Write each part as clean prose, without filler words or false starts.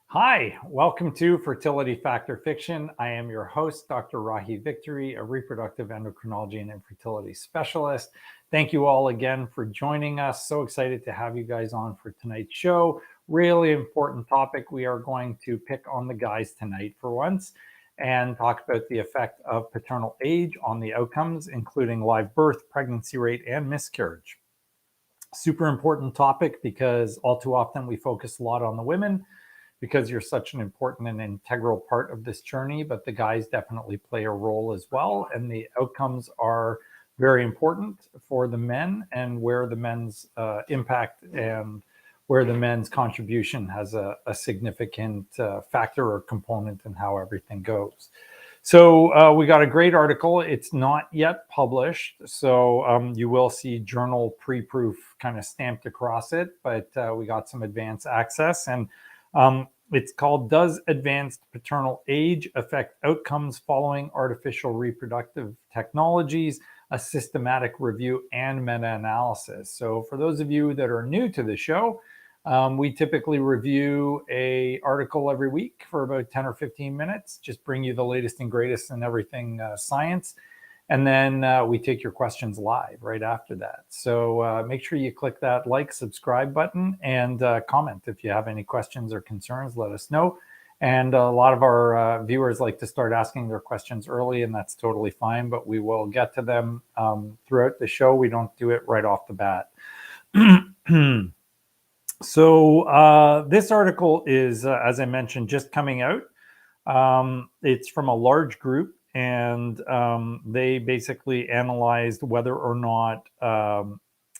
Hi, welcome to Fertility Fact or Fiction. I am your host, Dr. Rahi Victory, a reproductive endocrinology and infertility specialist. Thank you all again for joining us. So excited to have you guys on for tonight's show. Really important topic. We are going to pick on the guys tonight for once and talk about the effect of paternal age on the outcomes, including live birth, pregnancy rate, and miscarriage. Super important topic because all too often we focus a lot on the women because you're such an important and integral part of this journey, but the guys definitely play a role as well. And the outcomes are very important for the men, and where the men's impact and where the men's contribution has a significant factor or component in how everything goes. So we got a great article. It's not yet published, so you will see journal pre-proof kind of stamped across it, but we got some advanced access. And it's called "Does Advanced Paternal Age Affect Outcomes Following Artificial Reproductive Technologies? A Systematic Review and Meta-Analysis." So for those of you that are new to the show, we typically review an article every week for about 10 or 15 minutes, just bring you the latest and greatest in everything science. And then we take your questions live right after that. So make sure you click that like, subscribe button and comment. If you have any questions or concerns, let us know. And a lot of our viewers like to start asking their questions early, and that's totally fine, but we will get to them throughout the show. We don't do it right off the bat. So this article is, as I mentioned, just coming out. It's from a large group, and they basically analyzed whether or not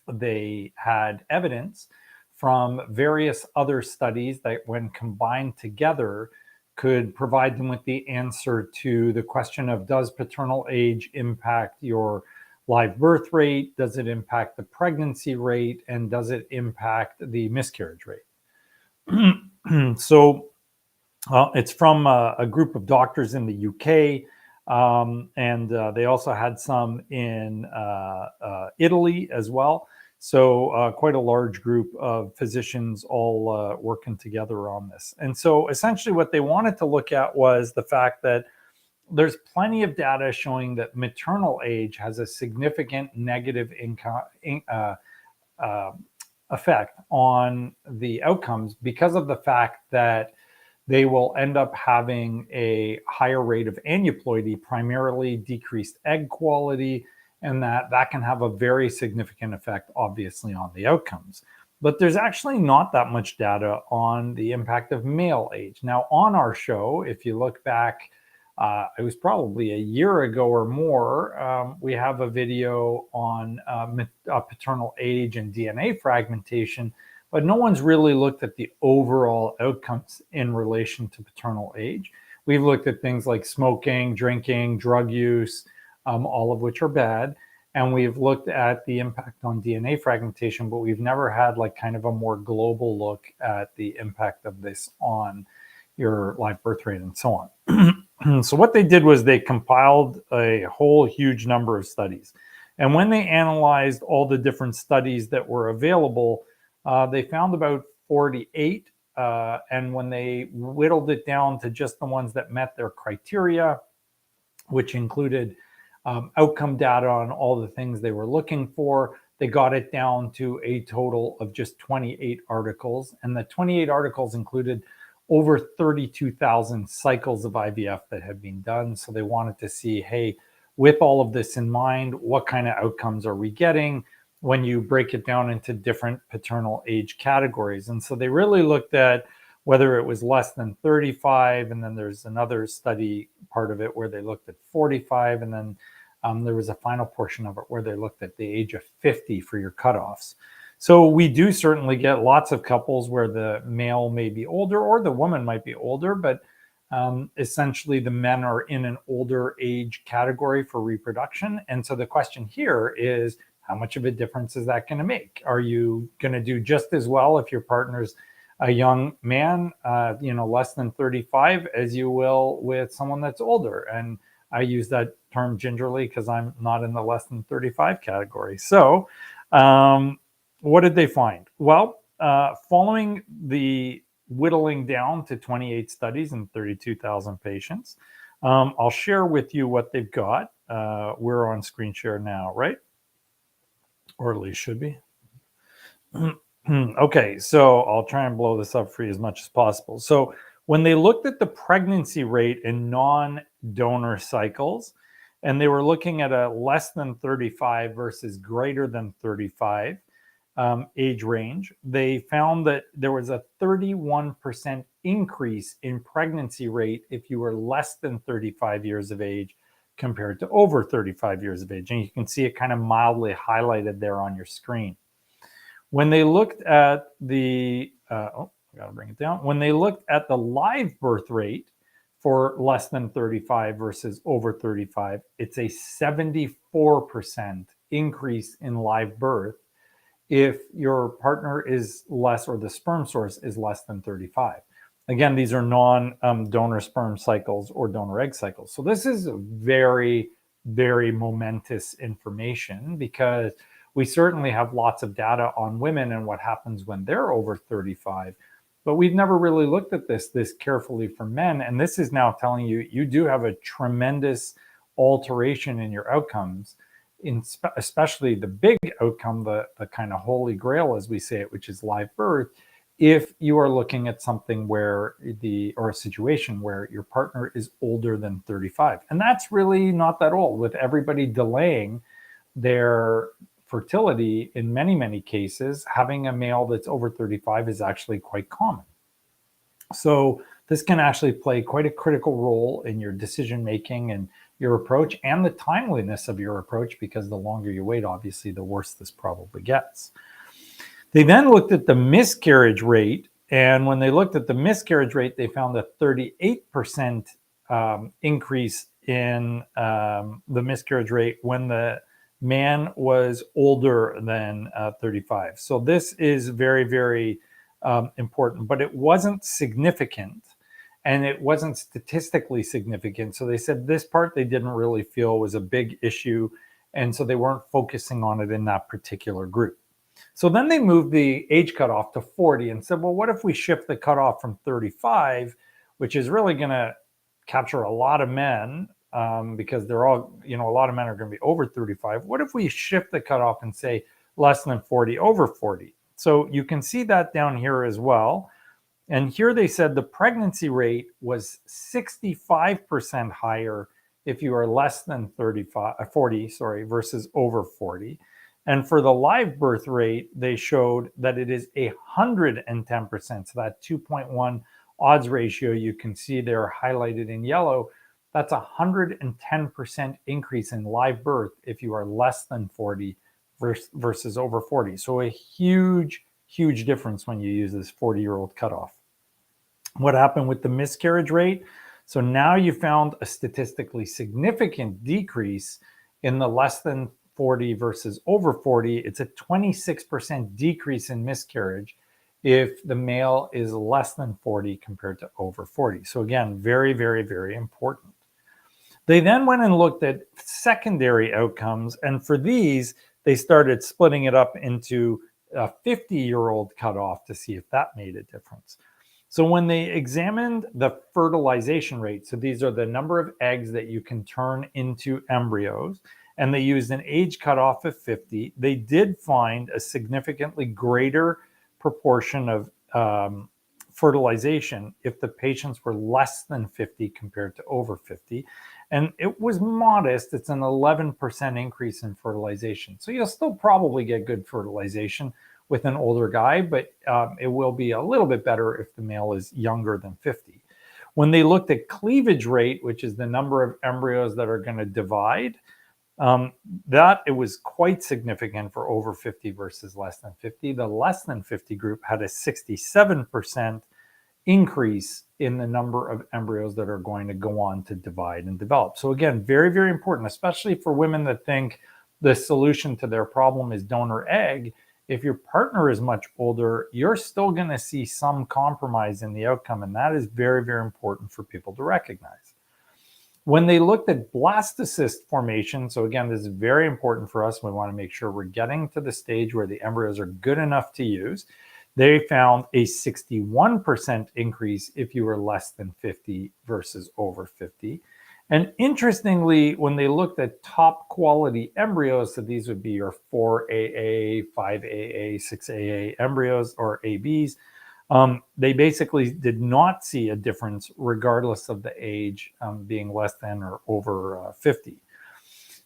they had evidence from various other studies that, when combined together, could provide them with the answer to the question of, does paternal age impact your live birth rate? Does it impact the pregnancy rate? And does it impact the miscarriage rate? So it's from a group of doctors in the UK, and they also had some in Italy as well. So quite a large group of physicians all working together on this. And so essentially what they wanted to look at was the fact that there's plenty of data showing that maternal age has a significant negative effect on the outcomes, because of the fact that they will end up having a higher rate of aneuploidy, primarily decreased egg quality, and that can have a very significant effect, obviously, on the outcomes. But there's actually not that much data on the impact of male age. Now, on our show, if you look back, it was probably a year ago or more, we have a video on paternal age and DNA fragmentation, but no one's really looked at the overall outcomes in relation to paternal age. We've looked at things like smoking, drinking, drug use, all of which are bad. And we've looked at the impact on DNA fragmentation, but we've never had like kind of a more global look at the impact of this on your live birth rate and so on. So what they did was they compiled a whole huge number of studies. And when they analyzed all the different studies that were available, they found about 48. And when they whittled it down to just the ones that met their criteria, which included outcome data on all the things they were looking for, they got it down to a total of just 28 articles. And the 28 articles included over 32,000 cycles of IVF that had been done. So they wanted to see, hey, with all of this in mind, what kind of outcomes are we getting when you break it down into different paternal age categories? And so they really looked at whether it was less than 35, and then there's another study part of it where they looked at 45, and then there was a final portion of it where they looked at the age of 50 for your cutoffs. So we do certainly get lots of couples where the male may be older or the woman might be older, but essentially the men are in an older age category for reproduction. And so the question here is, how much of a difference is that going to make? Are you going to do just as well if your partner's a young man, less than 35, as you will with someone that's older? And I use that term gingerly because I'm not in the less than 35 category. So what did they find? Well, following the whittling down to 28 studies and 32,000 patients. I'll share with you what they've got. We're on screen share now, right? Or at least should be. Okay, so I'll try and blow this up for you as much as possible. So when they looked at the pregnancy rate in non-donor cycles, and they were looking at a less than 35 versus greater than 35 age range, they found that there was a 31% increase in pregnancy rate if you were less than 35 years of age compared to over 35 years of age. And you can see it kind of mildly highlighted there on your screen. When they looked at the, I gotta bring it down. When they looked at the live birth rate for less than 35 versus over 35, it's a 74% increase in live birth if your partner is less, or the sperm source is less than 35. Again, these are non-donor sperm cycles or donor egg cycles. So this is very, very momentous information, because we certainly have lots of data on women and what happens when they're over 35, but we've never really looked at this carefully for men. And this is now telling you, you do have a tremendous alteration in your outcomes, especially the big outcome, the kind of holy grail, as we say it, which is live birth, if you are looking at something where or a situation where your partner is older than 35. And that's really not that old. With everybody delaying their fertility, in many, many cases, having a male that's over 35 is actually quite common. So this can actually play quite a critical role in your decision making and your approach, and the timeliness of your approach, because the longer you wait, obviously, the worse this probably gets. They then looked at the miscarriage rate, and when they looked at the miscarriage rate, they found a 38% increase in the miscarriage rate when the man was older than 35. So this is very, very important, but it wasn't significant, and it wasn't statistically significant. So they said this part they didn't really feel was a big issue, and so they weren't focusing on it in that particular group. So then they moved the age cutoff to 40 and said, well, what if we shift the cutoff from 35, which is really going to capture a lot of men, because they're all, a lot of men are going to be over 35. What if we shift the cutoff and say less than 40, over 40? So you can see that down here as well. And here they said the pregnancy rate was 65% higher if you are less than 40 versus over 40. And for the live birth rate, they showed that it is 110%. So that 2.1 odds ratio you can see there highlighted in yellow, that's 110% increase in live birth if you are less than 40 versus over 40. So a huge, huge difference when you use this 40-year-old cutoff. What happened with the miscarriage rate? So now you found a statistically significant decrease in the less than 40 versus over 40. It's a 26% decrease in miscarriage if the male is less than 40 compared to over 40. So again, very, very, very important. They then went and looked at secondary outcomes, and for these, they started splitting it up into a 50-year-old cutoff to see if that made a difference. So when they examined the fertilization rate, so these are the number of eggs that you can turn into embryos, and they used an age cutoff of 50, they did find a significantly greater proportion of fertilization if the patients were less than 50 compared to over 50. And it was modest. It's an 11% increase in fertilization. So you'll still probably get good fertilization with an older guy, but it will be a little bit better if the male is younger than 50. When they looked at cleavage rate, which is the number of embryos that are going to divide, that it was quite significant for over 50 versus less than 50. The less than 50 group had a 67% increase in the number of embryos that are going to go on to divide and develop. So again, very, very important, especially for women that think the solution to their problem is donor egg. If your partner is much older, you're still going to see some compromise in the outcome, and that is very, very important for people to recognize. When they looked at blastocyst formation, so again, this is very important for us. We want to make sure we're getting to the stage where the embryos are good enough to use. They found a 61% increase if you were less than 50 versus over 50. And interestingly, when they looked at top quality embryos, so these would be your 4AA, 5AA, 6AA embryos or ABs, they basically did not see a difference regardless of the age being less than or over 50.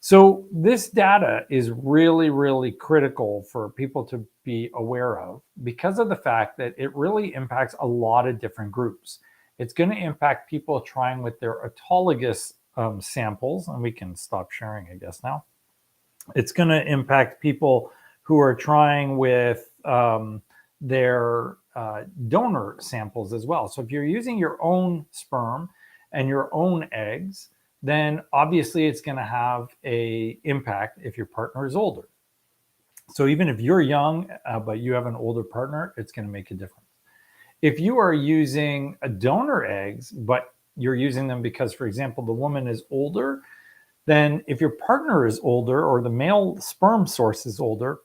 So this data is really, really critical for people to be aware of because of the fact that it really impacts a lot of different groups. It's going to impact people trying with their autologous samples, and we can stop sharing, I guess, now. It's going to impact people who are trying with their donor samples as well. So if you're using your own sperm and your own eggs, then obviously it's going to have an impact if your partner is older. So even if you're young, but you have an older partner, it's going to make a difference. If you are using donor eggs, but you're using them because, for example, the woman is older, then if your partner is older or the male sperm source is older,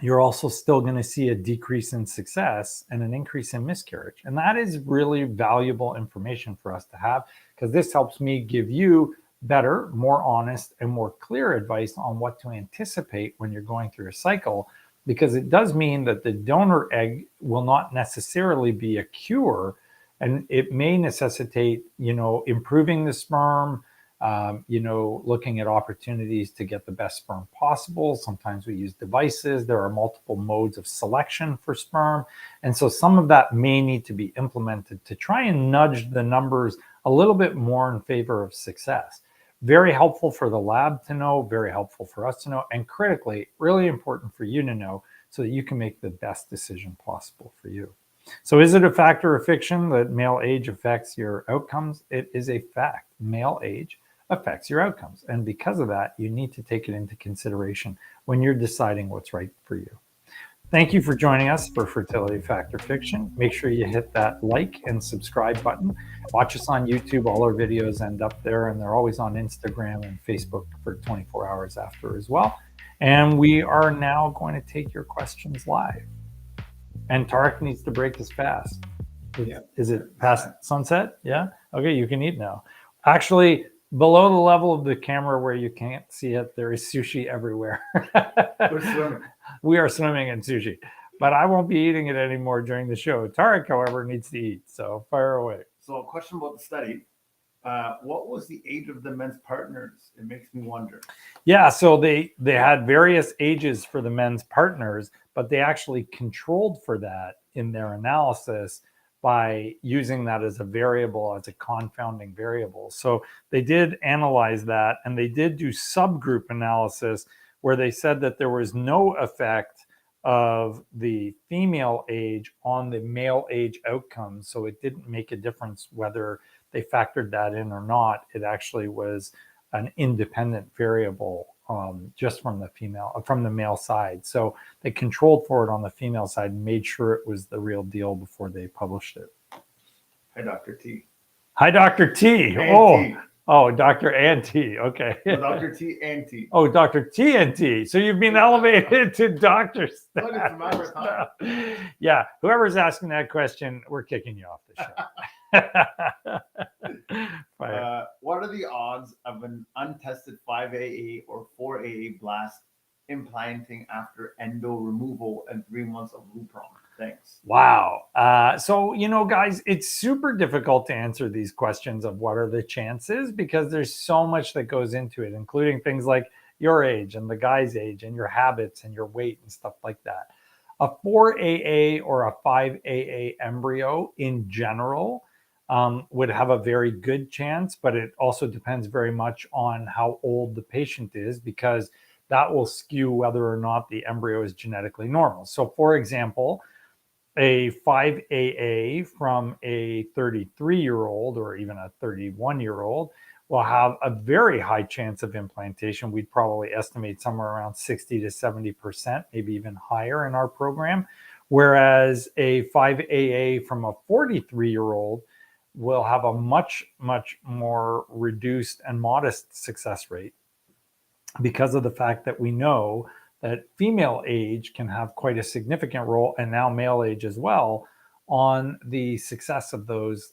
you're also still going to see a decrease in success and an increase in miscarriage. And that is really valuable information for us to have, because this helps me give you better, more honest, and more clear advice on what to anticipate when you're going through a cycle, because it does mean that the donor egg will not necessarily be a cure, and it may necessitate, improving the sperm, looking at opportunities to get the best sperm possible. Sometimes we use devices. There are multiple modes of selection for sperm. And so some of that may need to be implemented to try and nudge the numbers a little bit more in favor of success. Very helpful for the lab to know, very helpful for us to know, and critically, really important for you to know so that you can make the best decision possible for you. So is it a fact or a fiction that male age affects your outcomes? It is a fact. Male age affects your outcomes. And because of that, you need to take it into consideration when you're deciding what's right for you. Thank you for joining us for Fertility Fact or Fiction. Make sure you hit that like and subscribe button. Watch us on YouTube. All our videos end up there, and they're always on Instagram and Facebook for 24 hours after as well. And we are now going to take your questions live. And Tarek needs to break his fast. Yeah. Is it past sunset? Yeah? Okay, you can eat now. Actually, below the level of the camera where you can't see it, there is sushi everywhere. We're swimming. We are swimming in sushi. But I won't be eating it anymore during the show. Tarek, however, needs to eat. So fire away. So a question about the study. What was the age of the men's partners? It makes me wonder. Yeah, so they had various ages for the men's partners, but they actually controlled for that in their analysis by using that as a variable, as a confounding variable. So they did analyze that, and they did do subgroup analysis where they said that there was no effect of the female age on the male age outcomes. So it didn't make a difference whether they factored that in or not. It actually was an independent variable just from the male side. So they controlled for it on the female side and made sure it was the real deal before they published it. Hi, Dr. T. Hi, Dr. T. And Oh, Dr. and T. Okay. No, Dr. T and T. Oh, Dr. T and T. So you've been elevated to doctor Look, it's a matter of time. Yeah, whoever's asking that question, we're kicking you off the show. What are the odds of an untested 5AA or 4AA blast implanting after endo removal and 3 months of Lupron? Thanks. Wow. So, guys, it's super difficult to answer these questions of what are the chances, because there's so much that goes into it, including things like your age and the guy's age and your habits and your weight and stuff like that. A 4AA or a 5AA embryo in general would have a very good chance, but it also depends very much on how old the patient is, because that will skew whether or not the embryo is genetically normal. So, for example, a 5AA from a 33-year-old or even a 31-year-old will have a very high chance of implantation. We'd probably estimate somewhere around 60 to 70%, maybe even higher in our program. Whereas a 5AA from a 43-year-old will have a much, much more reduced and modest success rate, because of the fact that we know that female age can have quite a significant role, and now male age as well, on the success of those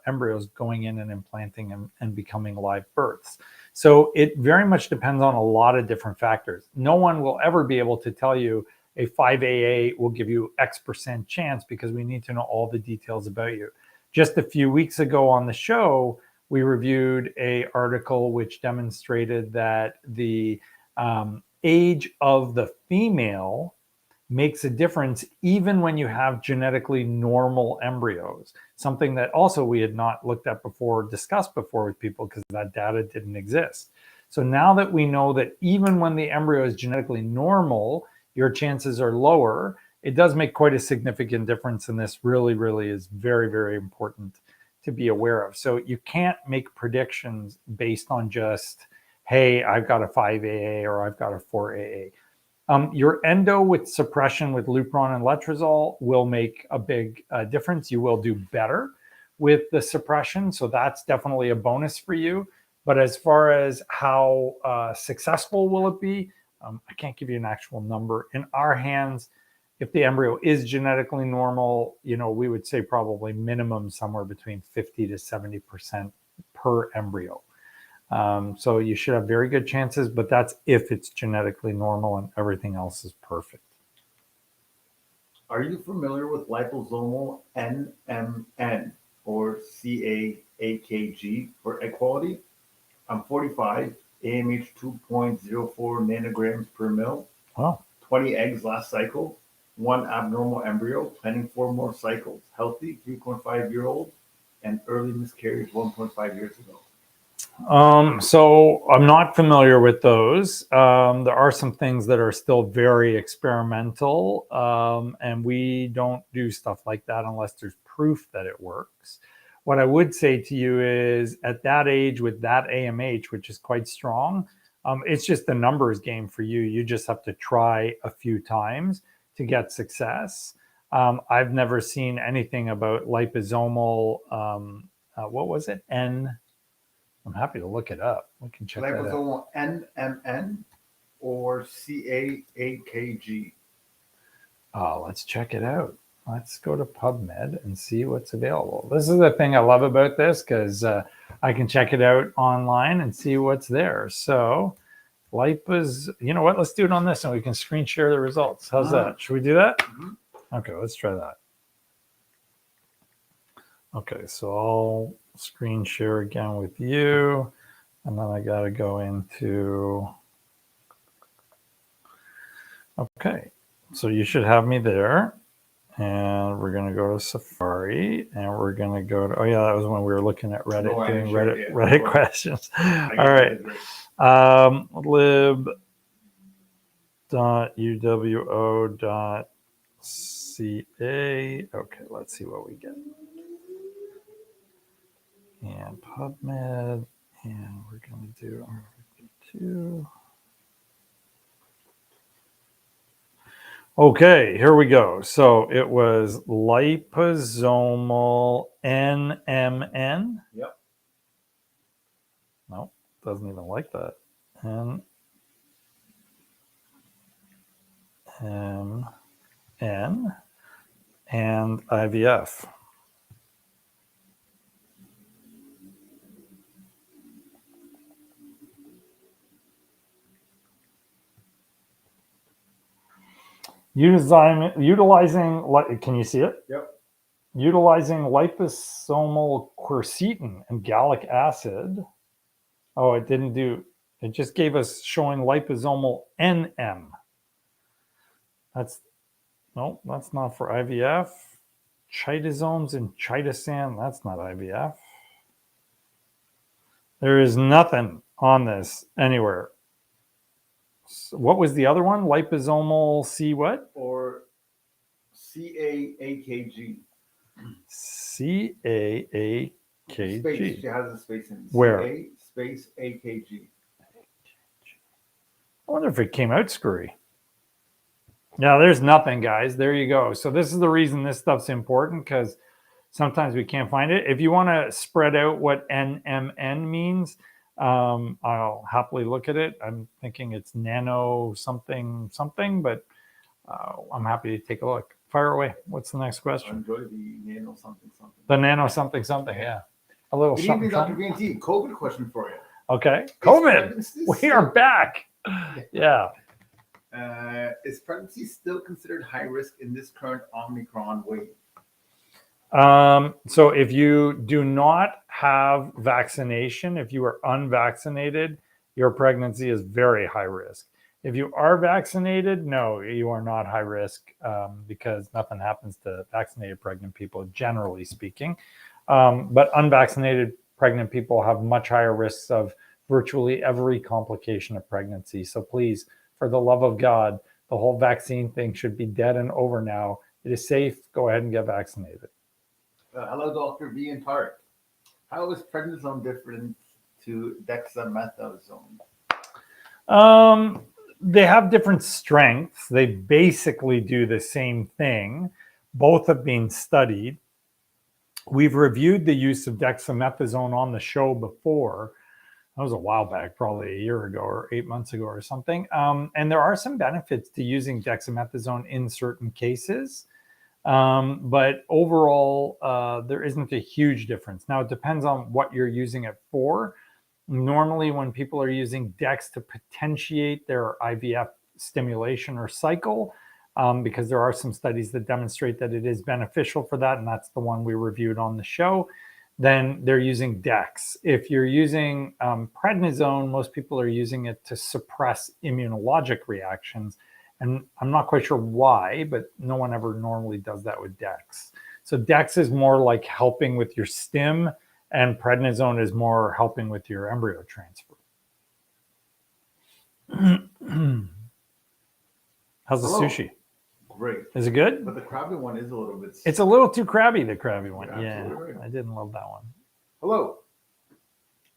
embryos going in and implanting and becoming live births. So it very much depends on a lot of different factors. No one will ever be able to tell you a 5AA will give you X% chance, because we need to know all the details about you. Just a few weeks ago on the show, we reviewed an article which demonstrated that the age of the female makes a difference even when you have genetically normal embryos, something that also we had not looked at before, discussed before with people, because that data didn't exist. So now that we know that even when the embryo is genetically normal, your chances are lower, it does make quite a significant difference. And this really, really is very, very important to be aware of. So you can't make predictions based on just, hey, I've got a 5AA or I've got a 4AA. Your endo with suppression with Lupron and Letrozole will make a big difference. You will do better with the suppression. So that's definitely a bonus for you. But as far as how successful will it be, I can't give you an actual number. In our hands, if the embryo is genetically normal, we would say probably minimum somewhere between 50 to 70% per embryo. So you should have very good chances, but that's if it's genetically normal and everything else is perfect. Are you familiar with liposomal NMN or CAAKG for egg quality? I'm 45, AMH 2.04 nanograms per mil. Wow. 20 eggs last cycle, 1 abnormal embryo, planning 4 more cycles. Healthy, 3.5-year-old, and early miscarriage 1.5 years ago. So I'm not familiar with those. There are some things that are still very experimental, and we don't do stuff like that unless there's proof that it works. What I would say to you is, at that age with that AMH, which is quite strong, it's just a numbers game for you. You just have to try a few times to get success. I've never seen anything about liposomal, what was it? I'm happy to look it up. We can check that out. Liposomal NMN or CAAKG. Oh, let's check it out. Let's go to PubMed and see what's available. This is the thing I love about this, because I can check it out online and see what's there. So lipos, you know what? Let's do it on this and we can screen share the results. How's that? Should we do that? Mm-hmm. Okay, let's try that. Okay, so I'll screen share again with you. And then I got to go into, okay, so you should have me there. And we're going to go to Safari, and we're going to go to, oh yeah, that was when we were looking at Reddit, doing Reddit questions. All right. lib.uwo.ca. Okay, let's see what we get. And PubMed, and we're going to do R52. Okay, here we go. So it was liposomal NMN. Yep. No, doesn't even like that. NMN and IVF. Utilizing, can you see it? Yep. Utilizing liposomal quercetin and gallic acid. Oh, it didn't do, it just gave us showing liposomal NM. That's not for IVF. Chitosomes and chitosan, that's not IVF. There is nothing on this anywhere. What was the other one? Liposomal C what? Or CAAKG. CAAKG. Space. She has a space in Where? CA space AKG. I wonder if it came out screwy. Yeah, there's nothing, guys. There you go. So this is the reason this stuff's important, because sometimes we can't find it. If you want to spread out what NMN means, I'll happily look at it. I'm thinking it's nano something something, but I'm happy to take a look. Fire away. What's the next I question? enjoy the nano something something. The nano something something. Yeah. A little Good something. evening, Dr. something. VNT. COVID question for you. Okay. Is COVID. pregnancy We are still- back. Yeah. Is pregnancy still considered high risk in this current Omicron wave? So if you do not have vaccination, if you are unvaccinated, your pregnancy is very high risk. If you are vaccinated, no, you are not high risk because nothing happens to vaccinated pregnant people, generally speaking. But unvaccinated pregnant people have much higher risks of virtually every complication of pregnancy. So please, for the love of God, the whole vaccine thing should be dead and over now. It is safe. Go ahead and get vaccinated. Hello, Dr. V and Tart. How is prednisone different to dexamethasone? They have different strengths. They basically do the same thing. Both have been studied. We've reviewed the use of dexamethasone on the show before. That was a while back, probably a year ago or 8 months ago or something. And there are some benefits to using dexamethasone in certain cases. But overall, there isn't a huge difference. Now, it depends on what you're using it for. Normally, when people are using Dex to potentiate their IVF stimulation or cycle, because there are some studies that demonstrate that it is beneficial for that, and that's the one we reviewed on the show, then they're using Dex. If you're using prednisone, most people are using it to suppress immunologic reactions. And I'm not quite sure why, but no one ever normally does that with Dex. So Dex is more like helping with your stim, and prednisone is more helping with your embryo transfer. How's the Hello. sushi? Great. Is it good? But the crabby one is a little bit. It's a little too crabby, the crabby one. You're Yeah, absolutely right. I didn't love that one. Hello.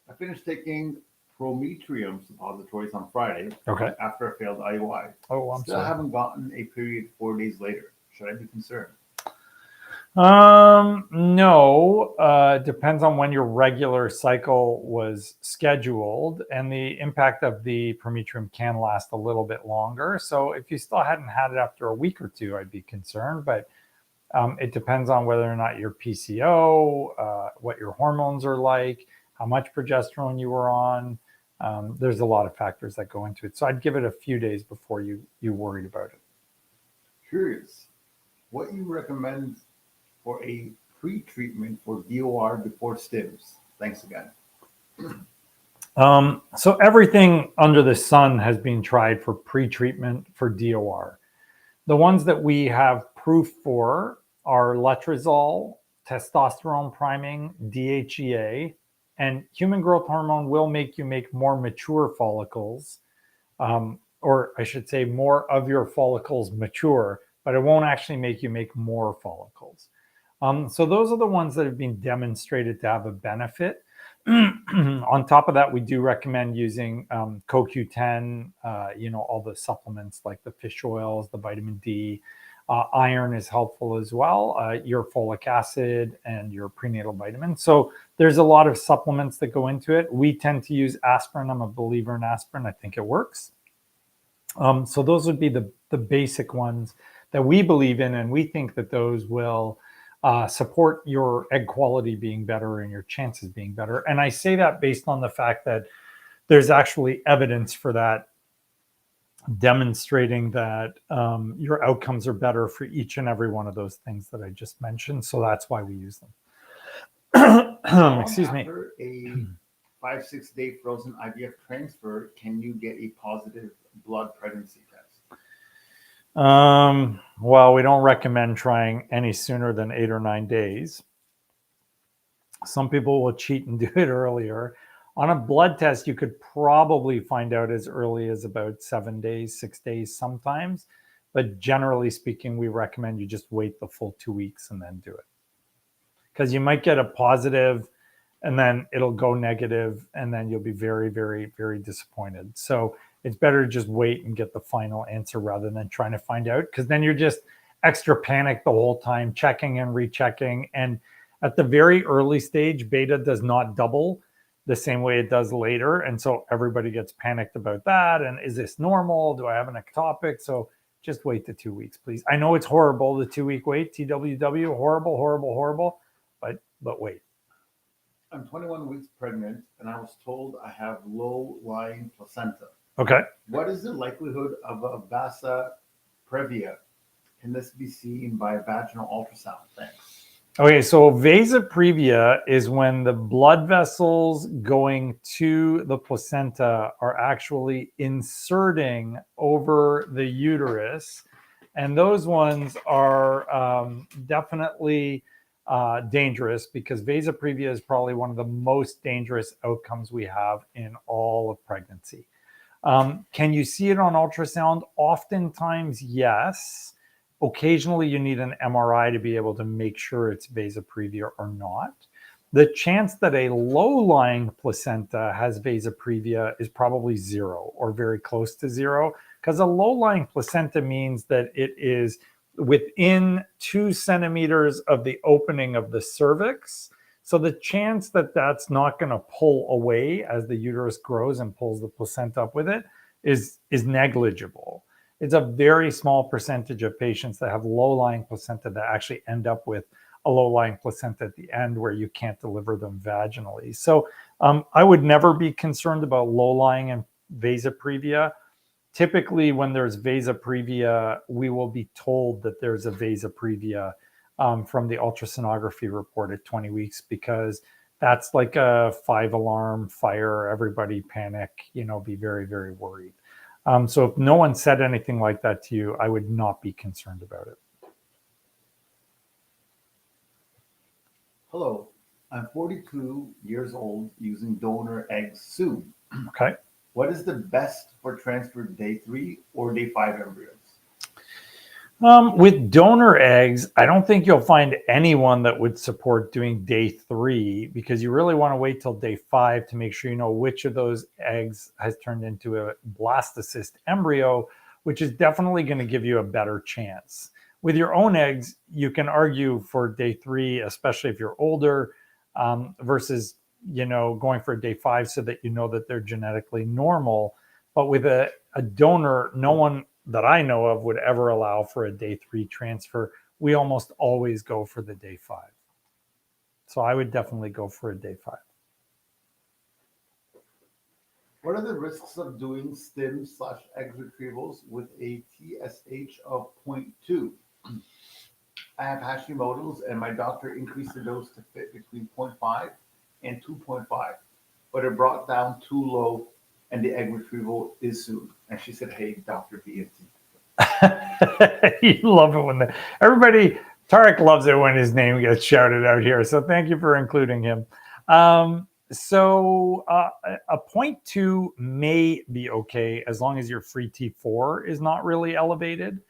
I finished taking prometrium suppositories on Friday Okay. after a failed IUI. Oh, I'm Still sorry. haven't gotten a period 4 days later. Should I be concerned? No, depends on when your regular cycle was scheduled, and the impact of the prometrium can last a little bit longer. So if you still hadn't had it after a week or two, I'd be concerned, but it depends on whether or not your PCO, what your hormones are like, how much progesterone you were on. There's a lot of factors that go into it. So I'd give it a few days before you worried about it. Curious. What you recommend for a pre-treatment for DOR before stims? Thanks again. So everything under the sun has been tried for pre-treatment for DOR. The ones that we have proof for are letrozole, testosterone priming, DHEA, and human growth hormone will make you make more mature follicles, or I should say more of your follicles mature, but it won't actually make you make more follicles. So those are the ones that have been demonstrated to have a benefit. On top of that, we do recommend using CoQ10, all the supplements like the fish oils, the vitamin D. Iron is helpful as well, your folic acid and your prenatal vitamins. So there's a lot of supplements that go into it. We tend to use aspirin. I'm a believer in aspirin. I think it works. So those would be the basic ones that we believe in, and we think that those will support your egg quality being better and your chances being better. And I say that based on the fact that there's actually evidence for that, demonstrating that your outcomes are better for each and every one of those things that I just mentioned. So that's why we use them. Excuse me. After a 5-6 day frozen IVF transfer, can you get a positive blood pregnancy test? Well, we don't recommend trying any sooner than 8 or 9 days. Some people will cheat and do it earlier. On a blood test, you could probably find out as early as about 7 days, 6 days sometimes. But generally speaking, we recommend you just wait the full 2 weeks and then do it. Because you might get a positive and then it'll go negative and then you'll be very, very, very disappointed. So it's better to just wait and get the final answer rather than trying to find out, because then you're just extra panicked the whole time, checking and rechecking. And at the very early stage, beta does not double. the same way it does later. And so everybody gets panicked about that. And is this normal? Do I have an ectopic? So just wait the 2 weeks, please. I know it's horrible, the 2-week wait, TWW, horrible, horrible, horrible, but wait. I'm 21 weeks pregnant, and I was told I have low-lying placenta. Okay. What is the likelihood of a vasa previa? Can this be seen by vaginal ultrasound? Thanks. Okay, so vasa previa is when the blood vessels going to the placenta are actually inserting over the uterus. And those ones are definitely dangerous, because vasa previa is probably one of the most dangerous outcomes we have in all of pregnancy. Can you see it on ultrasound? Oftentimes, yes. Occasionally, you need an MRI to be able to make sure it's vasa previa or not. The chance that a low-lying placenta has vasa previa is probably zero or very close to zero, because a low-lying placenta means that it is within 2 centimeters of the opening of the cervix. So the chance that that's not going to pull away as the uterus grows and pulls the placenta up with it is negligible. It's a very small percentage of patients that have low-lying placenta that actually end up with a low-lying placenta at the end where you can't deliver them vaginally. So I would never be concerned about low-lying and vasa previa. Typically, when there's vasa previa, we will be told that there's a vasa previa from the ultrasonography report at 20 weeks, because that's like a 5-alarm fire. Everybody panic, be very, very worried. So if no one said anything like that to you, I would not be concerned about it. Hello, I'm 42 years old using donor eggs soon. Okay. What is the best for transfer day 3 or day 5 embryos? With donor eggs, I don't think you'll find anyone that would support doing day 3, because you really want to wait till day 5 to make sure you know which of those eggs has turned into a blastocyst embryo, which is definitely going to give you a better chance. With your own eggs, you can argue for day 3, especially if you're older, versus going for day 5 so that you know that they're genetically normal. But with a donor, no one that I know of would ever allow for a day 3 transfer. We almost always go for the day 5. So I would definitely go for a day 5. What are the risks of doing stim/egg retrievals with a TSH of 0.2? I have Hashimoto's, and my doctor increased the dose to fit between 0.5 and 2.5, but it brought down too low, and the egg retrieval is soon. And she said, "Hey, Dr. B&T." You love it when everybody, Tarek loves it when his name gets shouted out here. So thank you for including him. So a 0.2 may be okay as long as your free T4 is not really elevated.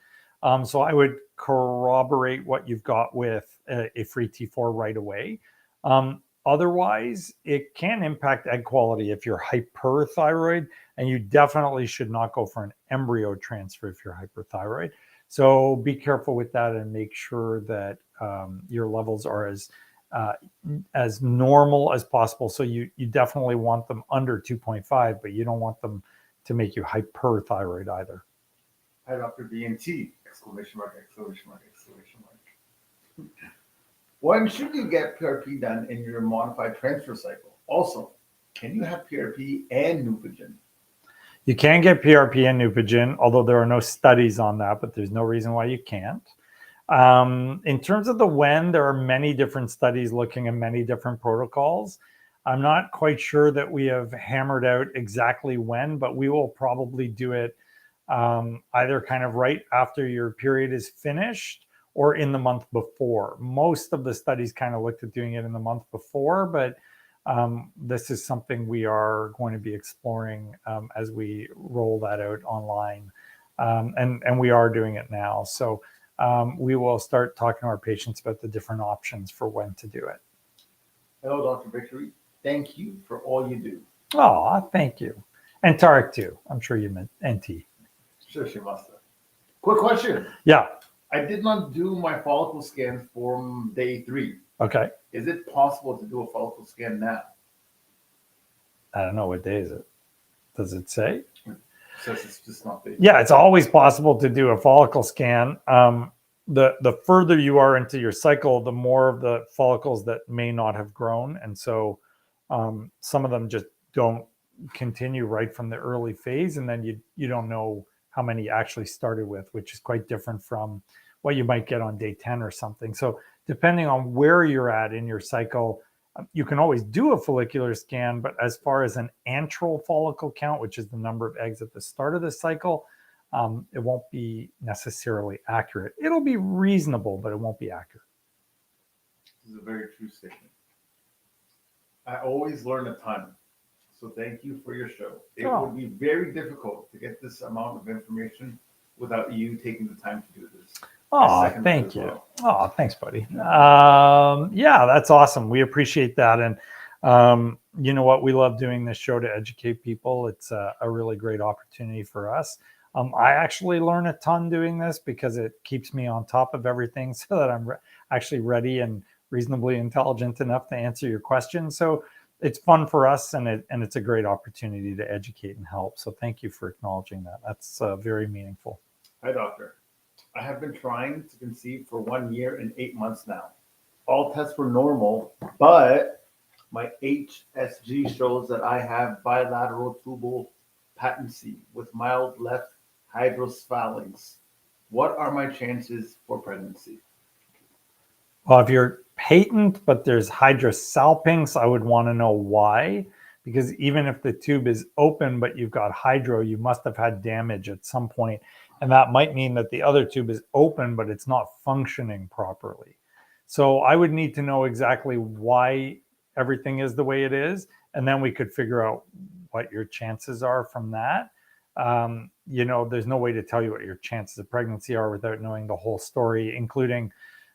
So I would corroborate what you've got with a free T4 right away. Otherwise, it can impact egg quality if you're hyperthyroid, and you definitely should not go for an embryo transfer if you're hyperthyroid. So be careful with that and make sure that your levels are as normal as possible. So you definitely want them under 2.5, but you don't want them to make you hyperthyroid either. Hi, Dr. B&T! Exclamation mark, exclamation mark, exclamation mark. When should you get PRP done in your modified transfer cycle? Also, can you have PRP and Neupogen? You can get PRP and Neupogen, although there are no studies on that, but there's no reason why you can't. In terms of the when, there are many different studies looking at many different protocols. I'm not quite sure that we have hammered out exactly when, but we will probably do it either kind of right after your period is finished or in the month before. Most of the studies kind of looked at doing it in the month before, but this is something we are going to be exploring as we roll that out online. And we are doing it now. So we will start talking to our patients about the different options for when to do it. Hello, Dr. Victory. Thank you for all you do. Oh, thank you. And Tarek too. I'm sure you meant NT. Sure, she must have. Quick question. Yeah. I did not do my follicle scan from day 3. Okay. Is it possible to do a follicle scan now? I don't know, what day is it? Does it say? Says it's just not big. Yeah, it's always possible to do a follicle scan. The further you are into your cycle, the more of the follicles that may not have grown, and so some of them just don't continue right from the early phase, and then you don't know how many you actually started with, which is quite different from what you might get on day 10 or something. So depending on where you're at in your cycle, you can always do a follicular scan, but as far as an antral follicle count, which is the number of eggs at the start of the cycle, it won't be necessarily accurate. It'll be reasonable, but it won't be accurate. This is a very true statement. I always learn a ton. So thank you for your show. It would be very difficult to get this amount of information without you taking the time to do this. Oh, thank you. Well. Oh, thanks, buddy. Yeah, that's awesome. We appreciate that. And you know what? We love doing this show to educate people. It's a really great opportunity for us. I actually learn a ton doing this because it keeps me on top of everything so that I'm actually ready and reasonably intelligent enough to answer your questions. So it's fun for us, and it's a great opportunity to educate and help. So thank you for acknowledging that. That's very meaningful. Hi, doctor. I have been trying to conceive for 1 year and 8 months now. All tests were normal, but my HSG shows that I have bilateral tubal patency with mild left hydrocephalus. What are my chances for pregnancy? Well, if you're patent, but there's hydrosalpinx, I would want to know why. Because even if the tube is open, but you've got hydro, you must have had damage at some point. And that might mean that the other tube is open, but it's not functioning properly. So I would need to know exactly why everything is the way it is. And then we could figure out what your chances are from that. There's no way to tell you what your chances of pregnancy are without knowing the whole story, including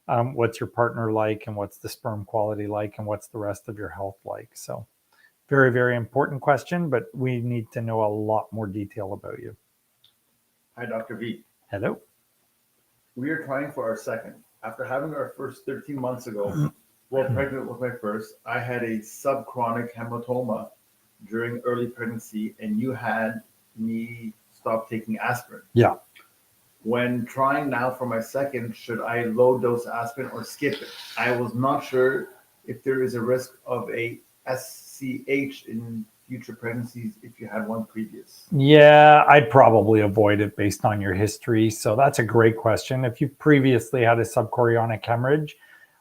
what's your partner like, and what's the sperm quality like, and what's the rest of your health like. So very, very important question, but we need to know a lot more detail about you. Hi, Dr. V. Hello. We are trying for our second. After having our first 13 months ago, while pregnant with my first, I had a subchronic hematoma during early pregnancy, and you had me stop taking aspirin. Yeah. When trying now for my second, should I low dose aspirin or skip it? I was not sure if there is a risk of a SCH in future pregnancies if you had one previous. Yeah, I'd probably avoid it based on your history. So that's a great question. If you previously had a subchorionic hemorrhage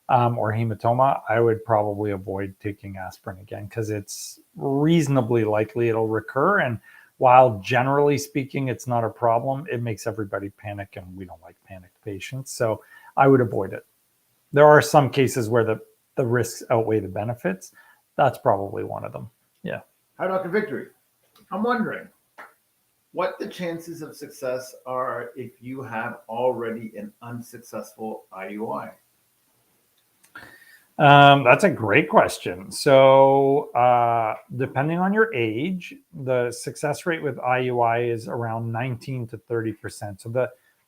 or hematoma, I would probably avoid taking aspirin again because it's reasonably likely it'll recur. And while generally speaking, it's not a problem, it makes everybody panic, and we don't like panicked patients. So I would avoid it. There are some cases where the risks outweigh the benefits. That's probably one of them. Yeah. Hi, Dr. Victory. I'm wondering what the chances of success are if you have already an unsuccessful IUI. That's a great question. So depending on your age, the success rate with IUI is around 19 to 30%. So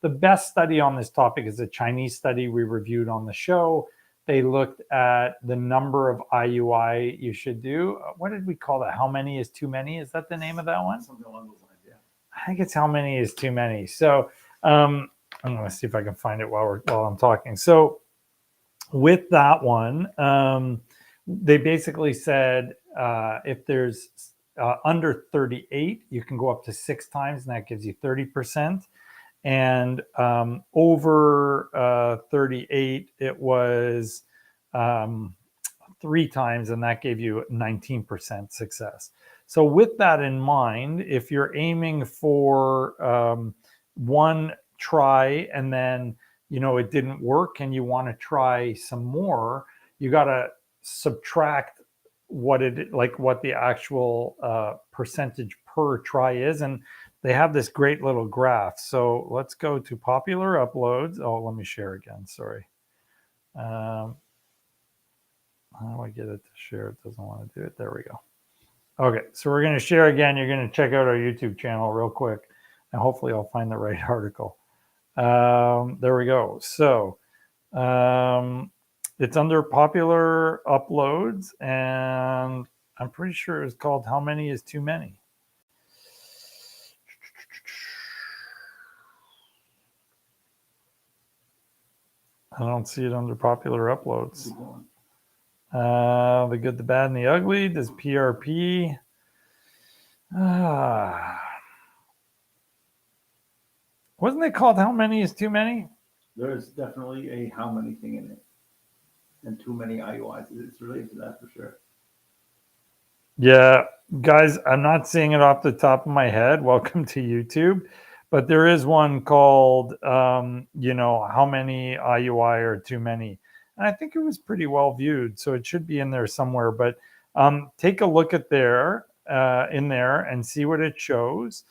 the best study on this topic is a Chinese study we reviewed on the show. They looked at the number of IUI you should do. What did we call that? How many is too many? Is that the name of that one? Something along those lines, yeah. I think it's how many is too many. So I'm going to see if I can find it while I'm talking. So with that one, they basically said if there's under 38, you can go up to 6 times, and that gives you 30%. And over 38, it was 3 times, and that gave you 19% success. So with that in mind, if you're aiming for one try and then it didn't work and you want to try some more, you got to subtract what the actual percentage per try is, and they have this great little graph. So let's go to popular uploads. Oh, let me share again. Sorry. How do I get it to share? It doesn't want to do it. There we go. Okay, so we're going to share again. You're going to check out our YouTube channel real quick, and hopefully I'll find the right article. There we go. So it's under popular uploads, and I'm pretty sure it's called How Many is Too Many. I don't see it under popular uploads. The Good, the Bad, and the Ugly. Does PRP? Wasn't it called How Many is Too Many? There's definitely a how many thing in it. And too many IUIs. It's related to that for sure. Yeah, guys, I'm not seeing it off the top of my head. Welcome to YouTube. But there is one called, how many IUI are too many? And I think it was pretty well viewed, so it should be in there somewhere. But take a look at in there and see what it shows,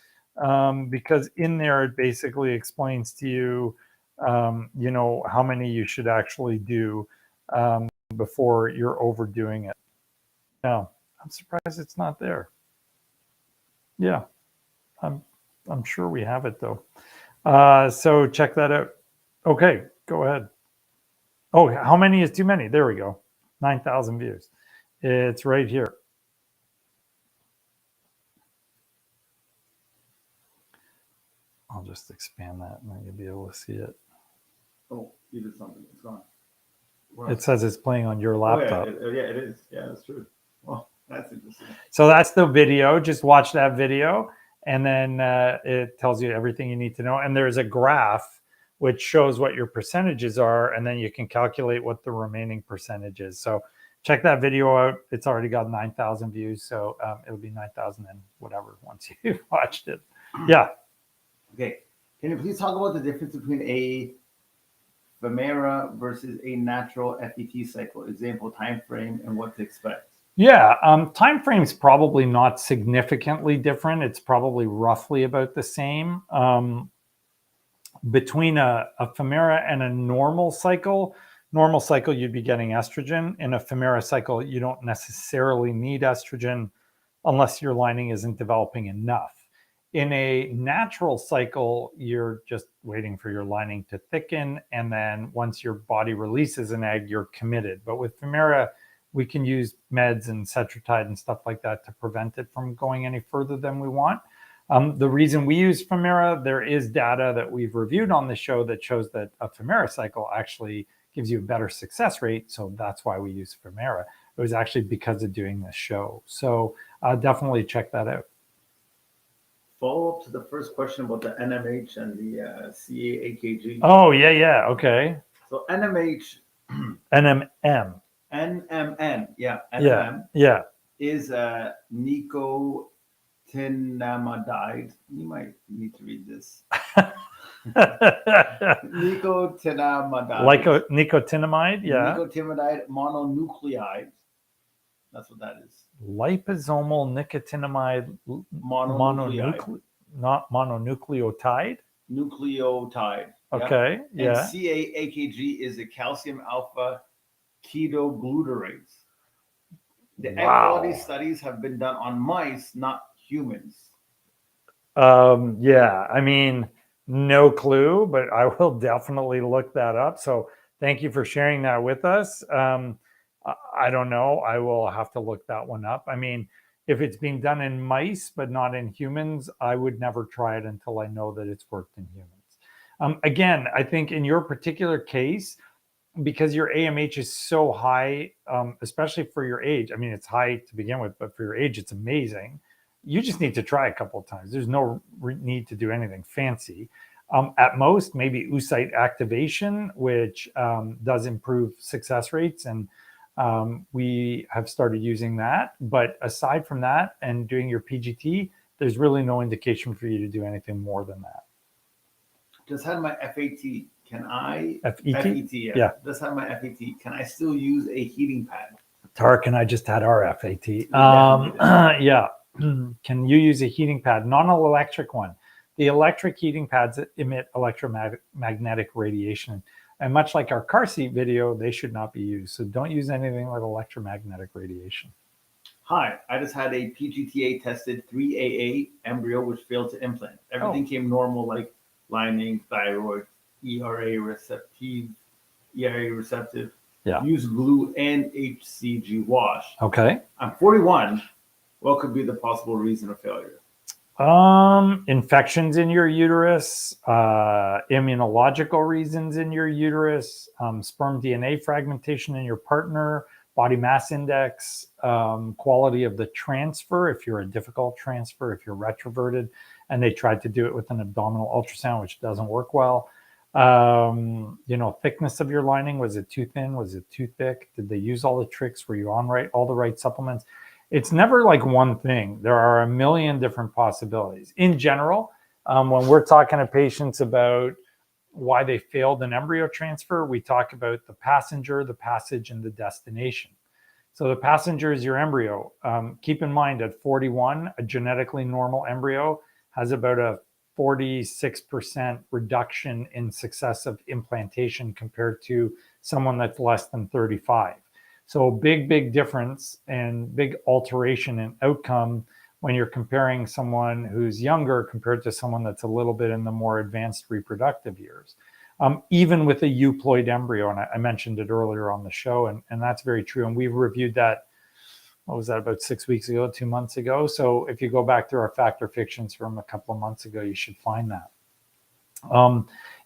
because in there it basically explains to you, how many you should actually do before you're overdoing it. Now, I'm surprised it's not there. Yeah, I'm sure we have it though. So check that out. Okay, go ahead. Oh, how many is too many? There we go. 9,000 views. It's right here. I'll just expand that and then you'll be able to see it. Oh, you did something. It's gone. It says it's playing on your laptop. Oh, yeah, it is. Yeah, that's true. Well, that's interesting. So that's the video. Just watch that video, and then it tells you everything you need to know. And there's a graph which shows what your percentages are, and then you can calculate what the remaining percentage is. So check that video out. It's already got 9,000 views, so it'll be 9,000 and whatever once you've watched it. Yeah. Okay. Can you please talk about the difference between a Femera versus a natural FET cycle? Example, time frame, and what to expect. Yeah, time frame's probably not significantly different. It's probably roughly about the same. Between a Femera and a normal cycle, you'd be getting estrogen. In a Femera cycle, you don't necessarily need estrogen unless your lining isn't developing enough. In a natural cycle, you're just waiting for your lining to thicken, and then once your body releases an egg, you're committed. But with Femera, we can use meds and cetrotide and stuff like that to prevent it from going any further than we want. The reason we use Femera, there is data that we've reviewed on the show that shows that a Femera cycle actually gives you a better success rate. So that's why we use Femera. It was actually because of doing this show. So definitely check that out. Follow up to the first question about the NMH and the CA-AKG. Oh, yeah. Okay. So NMH. NMM. NMN. Yeah. NMM. Yeah. Is nicotinamide. You might need to read this. Nicotinamide. Like a nicotinamide, yeah. Nicotinamide mononucleotide. That's what that is. Liposomal nicotinamide not mononucleotide. Nucleotide. Okay, yeah. And CA-AKG is a calcium alpha ketoglutarate. The egg quality studies have been done on mice, not humans. Yeah, I mean, no clue, but I will definitely look that up. So thank you for sharing that with us. I don't know. I will have to look that one up. I mean, if it's being done in mice but not in humans, I would never try it until I know that it's worked in humans. Again, I think in your particular case, because your AMH is so high, especially for your age. I mean, it's high to begin with, but for your age, it's amazing. You just need to try a couple of times. There's no need to do anything fancy. At most, maybe oocyte activation, which does improve success rates. And we have started using that. But aside from that and doing your PGT, there's really no indication for you to do anything more than that. Just had my FAT. Can I? FET? Yeah. Just had my FAT. Can I still use a heating pad? Tarek and I just had our FAT. Yeah. Can you use a heating pad? Not an electric one. The electric heating pads emit electromagnetic radiation. And much like our car seat video, they should not be used. So don't use anything with electromagnetic radiation. Hi, I just had a PGTA tested 3AA embryo, which failed to implant. Everything came normal, like lining, thyroid, ERA receptive. Yeah. Use glue and HCG wash. Okay. I'm 41. What could be the possible reason of failure? Infections in your uterus, immunological reasons in your uterus, sperm DNA fragmentation in your partner, body mass index, quality of the transfer, if you're a difficult transfer, if you're retroverted, and they tried to do it with an abdominal ultrasound, which doesn't work well. Thickness of your lining, was it too thin? Was it too thick? Did they use all the tricks? Were you on all the right supplements? It's never like one thing. There are a million different possibilities. In general, when we're talking to patients about why they failed an embryo transfer, we talk about the passenger, the passage, and the destination. So the passenger is your embryo. Keep in mind, at 41, a genetically normal embryo has about a 46% reduction in success of implantation compared to someone that's less than 35. So big difference and big alteration in outcome when you're comparing someone who's younger compared to someone that's a little bit in the more advanced reproductive years. Even with a euploid embryo, and I mentioned it earlier on the show, and that's very true. And we've reviewed that, what was that, about 6 weeks ago, 2 months ago? So if you go back to our Fact or Fictions from a couple of months ago, you should find that.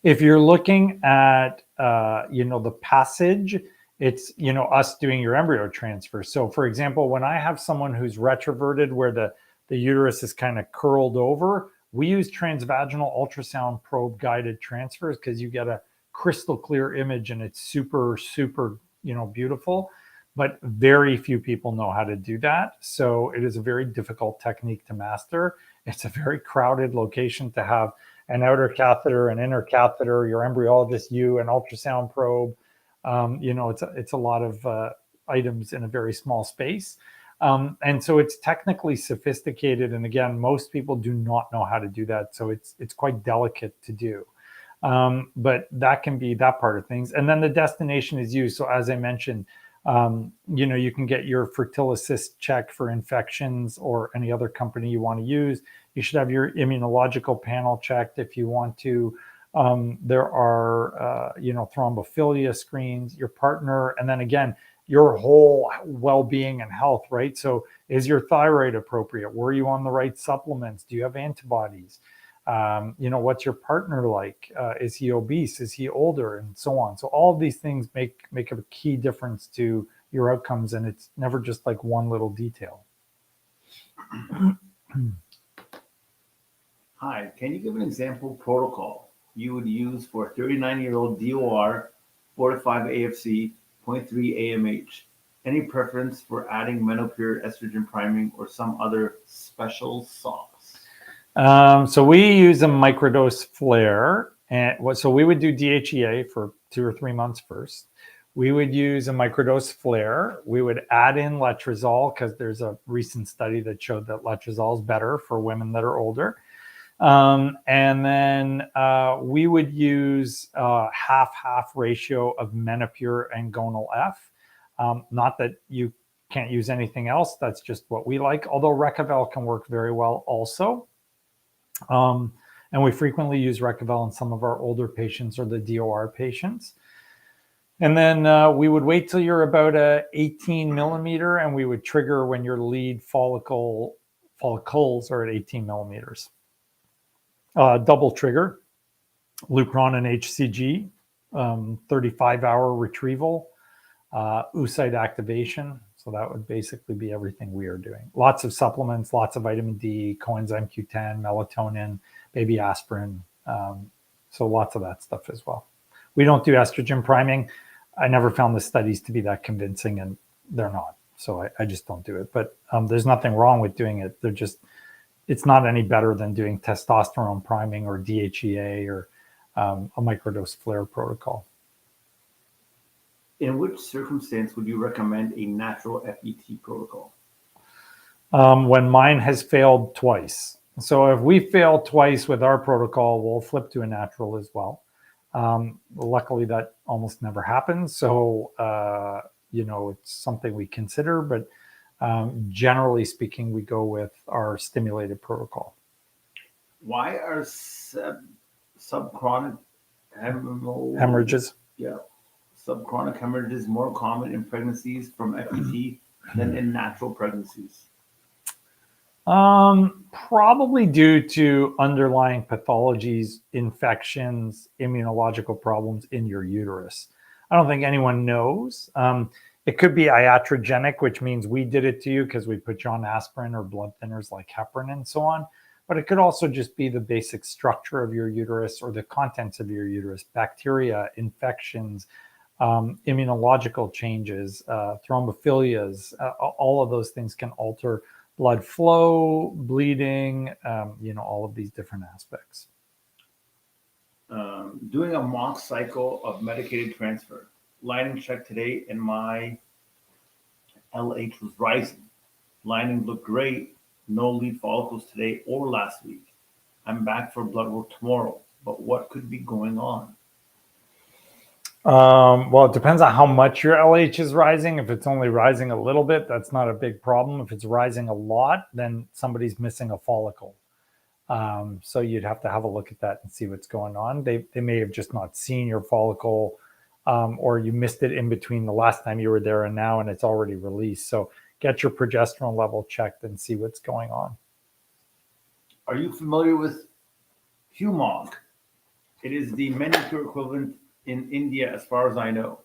If you're looking at, the passage, it's, us doing your embryo transfer. So for example, when I have someone who's retroverted where the uterus is kind of curled over, we use transvaginal ultrasound probe guided transfers because you get a crystal clear image and it's super, beautiful. But very few people know how to do that. So it is a very difficult technique to master. It's a very crowded location to have an outer catheter, an inner catheter, your embryologist, an ultrasound probe. It's a lot of items in a very small space. And so it's technically sophisticated. And again, most people do not know how to do that. So it's quite delicate to do. But that can be that part of things. And then the destination is used. So as I mentioned, you can get your Fertility check for infections or any other company you want to use. You should have your immunological panel checked if you want to. There are, thrombophilia screens, your partner, and then again, your whole well-being and health, right? So is your thyroid appropriate? Were you on the right supplements? Do you have antibodies? What's your partner like? Is he obese? Is he older? And so on. So all of these things make a key difference to your outcomes. And it's never just like one little detail. Hi, can you give an example protocol you would use for a 39-year-old DOR, 4 to 5 AFC, 0.3 AMH? Any preference for adding Menopur estrogen priming or some other special sauce? So we use a microdose flare. And so we would do DHEA for 2 or 3 months first. We would use a microdose flare. We would add in letrozole because there's a recent study that showed that letrozole is better for women that are older. And then we would use a half-half ratio of Menopur and Gonal F. Not that you can't use anything else. That's just what we like. Although Recavel can work very well also. And we frequently use Recavel in some of our older patients or the DOR patients. And then we would wait till you're about a 18 millimeter, and we would trigger when your lead follicles are at 18 millimeters. Double trigger, Lupron and HCG, 35-hour retrieval, oocyte activation. So that would basically be everything we are doing. Lots of supplements, lots of vitamin D, coenzyme Q10, melatonin, baby aspirin. So lots of that stuff as well. We don't do estrogen priming. I never found the studies to be that convincing, and they're not. So I just don't do it. But there's nothing wrong with doing it. It's not any better than doing testosterone priming or DHEA or a microdose flare protocol. In which circumstance would you recommend a natural FET protocol? When mine has failed twice. So if we fail twice with our protocol, we'll flip to a natural as well. Luckily, that almost never happens. So, it's something we consider, but generally speaking, we go with our stimulated protocol. Why are subchronic hemorrhages? Yeah. subchronic hemorrhages more common in pregnancies from FET than in natural pregnancies? Probably due to underlying pathologies, infections, immunological problems in your uterus. I don't think anyone knows. It could be iatrogenic, which means we did it to you because we put you on aspirin or blood thinners like heparin and so on. But it could also just be the basic structure of your uterus or the contents of your uterus, bacteria, infections, immunological changes, thrombophilias. All of those things can alter blood flow, bleeding, all of these different aspects. Doing a mock cycle of medicated transfer. Lining check today and my LH was rising. Lining looked great. No lead follicles today or last week. I'm back for blood work tomorrow, but what could be going on? Well, it depends on how much your LH is rising. If it's only rising a little bit, that's not a big problem. If it's rising a lot, then somebody's missing a follicle. So you'd have to have a look at that and see what's going on. They may have just not seen your follicle, or you missed it in between the last time you were there and now, and it's already released. So get your progesterone level checked and see what's going on. Are you familiar with Humog? It is the manicure equivalent in India, as far as I know.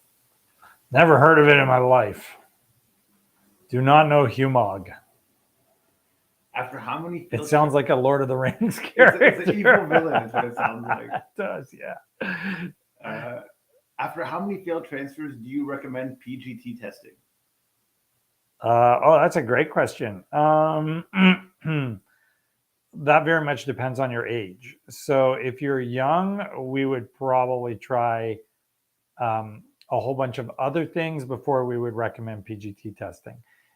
Never heard of it in my life. Do not know Humog. After how many? It sounds like a Lord of the Rings character. It's an evil villain, is what it sounds like. It does, yeah. After how many failed transfers do you recommend PGT testing? That's a great question. That very much depends on your age. So if you're young, we would probably try a whole bunch of other things before we would recommend PGT testing.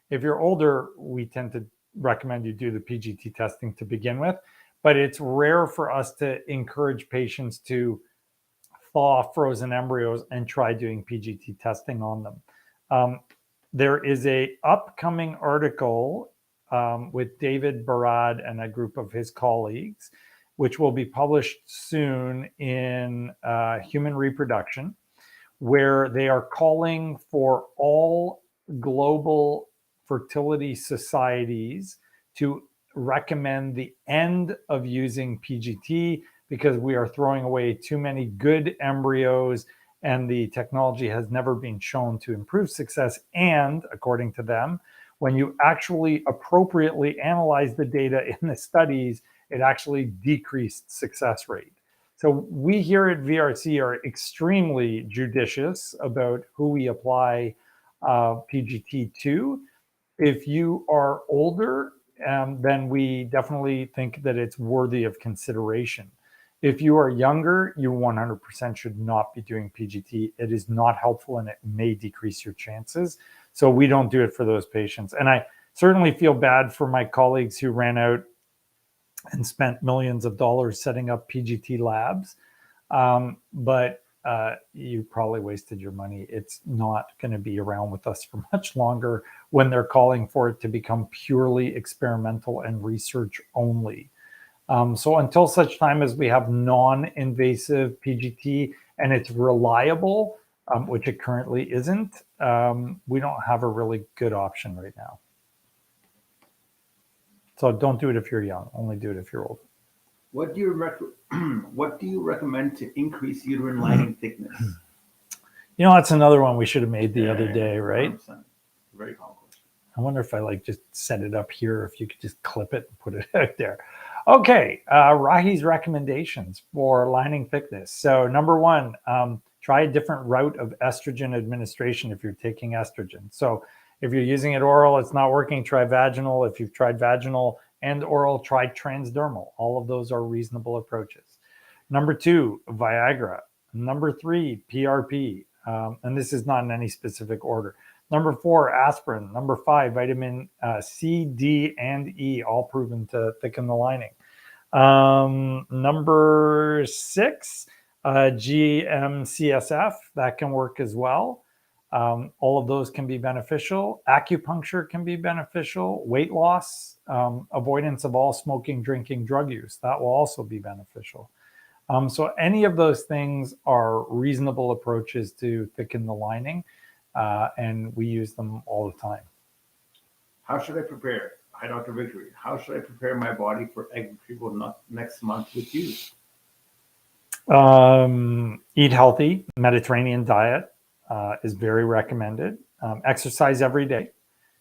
If you're older, we tend to recommend you do the PGT testing to begin with, but it's rare for us to encourage patients to thaw frozen embryos and try doing PGT testing on them. There is a upcoming article with David Barad and a group of his colleagues, which will be published soon in Human Reproduction, where they are calling for all global fertility societies to recommend the end of using PGT because we are throwing away too many good embryos and the technology has never been shown to improve success. And according to them, when you actually appropriately analyze the data in the studies, it actually decreased success rate. So we here at VRC are extremely judicious about who we apply PGT to. If you are older, then we definitely think that it's worthy of consideration. If you are younger, you 100% should not be doing PGT. It is not helpful and it may decrease your chances. So we don't do it for those patients. And I certainly feel bad for my colleagues who ran out and spent millions of dollars setting up PGT labs. But you probably wasted your money. It's not going to be around with us for much longer when they're calling for it to become purely experimental and research only. So until such time as we have non-invasive PGT and it's reliable, which it currently isn't, we don't have a really good option right now. So don't do it if you're young. Only do it if you're old. What do you recommend to increase uterine lining thickness? That's another one we should have made the other day, right? 100%. Very complex. I wonder if I just set it up here, if you could just clip it and put it out there. Okay, Rahi's recommendations for lining thickness. So number one, try a different route of estrogen administration if you're taking estrogen. So if you're using it oral, it's not working, try vaginal. If you've tried vaginal and oral, try transdermal. All of those are reasonable approaches. Number two, Viagra. Number three, PRP. And this is not in any specific order. Number four, aspirin. Number five, vitamin C, D, and E, all proven to thicken the lining. Number six, GM-CSF, that can work as well. All of those can be beneficial. Acupuncture can be beneficial. Weight loss, avoidance of all smoking, drinking, drug use, that will also be beneficial. So any of those things are reasonable approaches to thicken the lining, and we use them all the time. How should I prepare? Hi, Dr. Victory. How should I prepare my body for egg retrieval next month with you? Eat healthy. Mediterranean diet is very recommended. Exercise every day.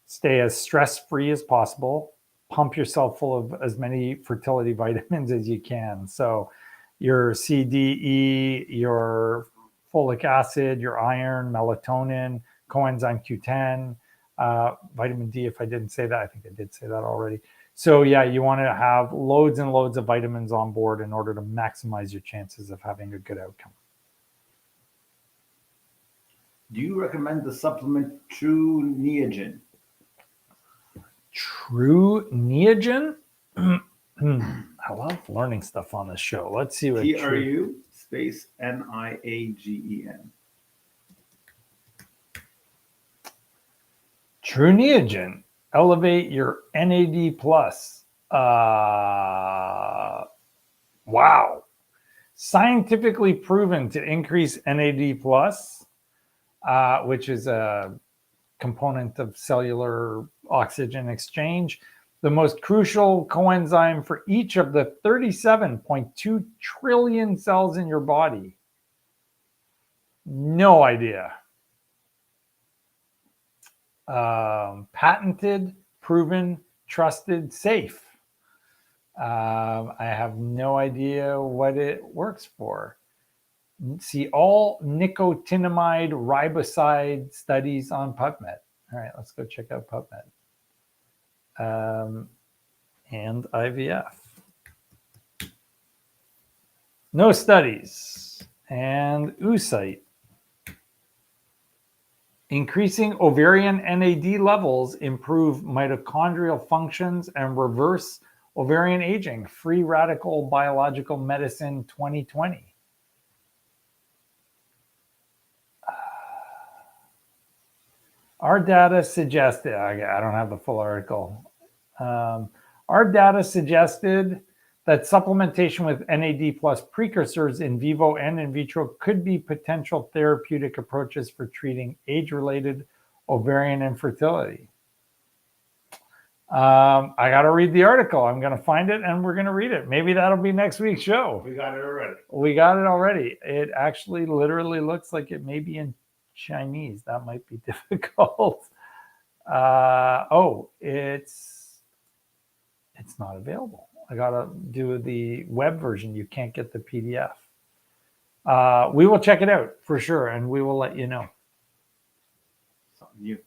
Stay as stress-free as possible. Pump yourself full of as many fertility vitamins as you can. So your C, D, E, your folic acid, your iron, melatonin, coenzyme Q10, vitamin D. If I didn't say that, I think I did say that already. So yeah, you want to have loads and loads of vitamins on board in order to maximize your chances of having a good outcome. Do you recommend the supplement True Neogen? True Neogen? I love learning stuff on this show. Let's see what TRU space NIAGEN. True Neogen. Elevate your NAD plus. Wow. Scientifically proven to increase NAD plus, which is a component of cellular oxygen exchange, the most crucial coenzyme for each of the 37.2 trillion cells in your body. No idea. Patented, proven, trusted, safe. I have no idea what it works for. See all nicotinamide riboside studies on PubMed. All right, let's go check out PubMed. And IVF. No studies. And oocyte. Increasing ovarian NAD levels improve mitochondrial functions and reverse ovarian aging. Free Radical Biological Medicine 2020. Our data suggested, I don't have the full article. Our data suggested that supplementation with NAD plus precursors in vivo and in vitro could be potential therapeutic approaches for treating age-related ovarian infertility. I got to read the article. I'm going to find it and we're going to read it. Maybe that'll be next week's show. We got it already. We got it already. It actually literally looks like it may be in Chinese. That might be difficult. It's not available. I gotta do the web version. You can't get the PDF. We will check it out for sure, and we will let you know. Something new.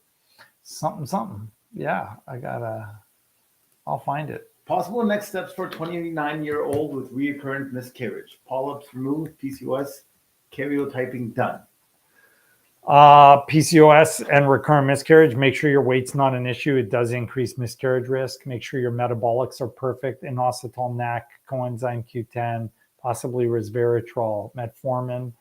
Something. Yeah, I'll find it. Possible next steps for a 29-year-old with recurrent miscarriage. Polyps removed, PCOS, karyotyping done. PCOS and recurrent miscarriage, make sure your weight's not an issue. It does increase miscarriage risk. Make sure your metabolics are perfect. Inositol, NAC, coenzyme Q10, possibly resveratrol, metformin.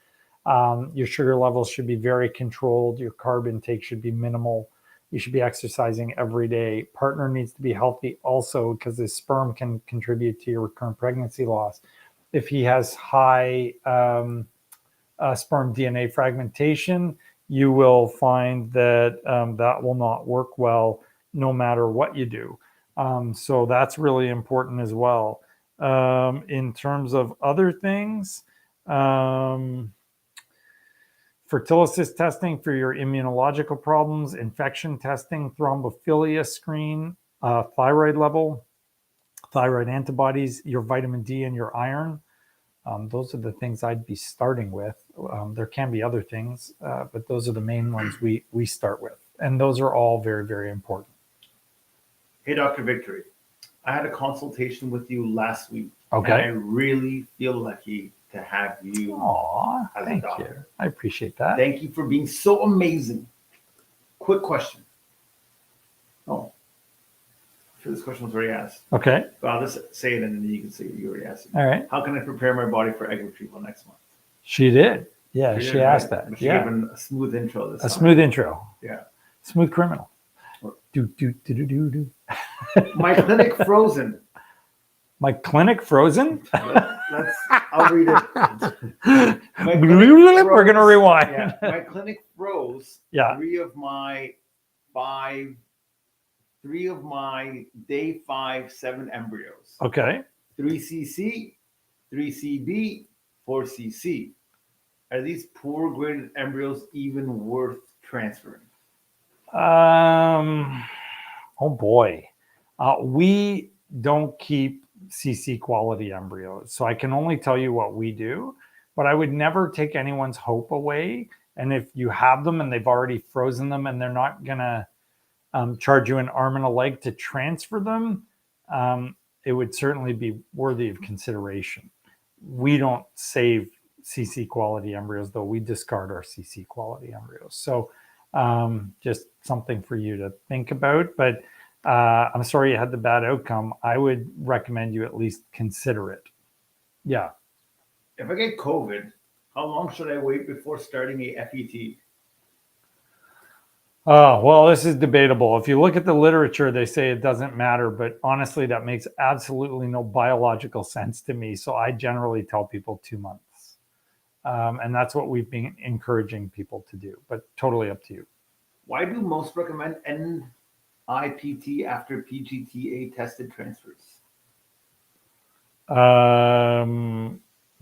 Your sugar levels should be very controlled. Your carb intake should be minimal. You should be exercising every day. Partner needs to be healthy also because his sperm can contribute to your recurrent pregnancy loss. If he has high sperm DNA fragmentation, you will find that that will not work well no matter what you do. So that's really important as well. In terms of other things, fertility testing for your immunological problems, infection testing, thrombophilia screen, thyroid level, thyroid antibodies, your vitamin D and your iron. Those are the things I'd be starting with. There can be other things, but those are the main ones we start with. And those are all very, very important. Hey, Dr. Victory. I had a consultation with you last week. Okay. And I really feel lucky to have you as a doctor. You. I appreciate that. Thank you for being so amazing. Quick question. Oh, this question was already asked. Okay. But I'll just say it and then you can say you already asked it. All right. How can I prepare my body for egg retrieval next month? She did. Yeah, she asked that. She gave a smooth intro this time. A smooth intro. Yeah. Smooth criminal. Do. My clinic frozen. My clinic frozen? I'll read it. We're going to rewind. Yeah, my clinic froze Yeah. three of my day 5-7 embryos. Okay. 3cc, 3cb, 4cc. Are these poor graded embryos even worth transferring? Oh boy. We don't keep CC quality embryos, so I can only tell you what we do, but I would never take anyone's hope away. And if you have them and they've already frozen them and they're not going to charge you an arm and a leg to transfer them, it would certainly be worthy of consideration. We don't save CC quality embryos, though. We discard our CC quality embryos. So just something for you to think about. But I'm sorry you had the bad outcome. I would recommend you at least consider it. Yeah. If I get COVID, how long should I wait before starting a FET? Oh, well, this is debatable. If you look at the literature, they say it doesn't matter, but honestly, that makes absolutely no biological sense to me. So I generally tell people 2 months. And that's what we've been encouraging people to do, but totally up to you. Why do most recommend NIPT after PGTA tested transfers?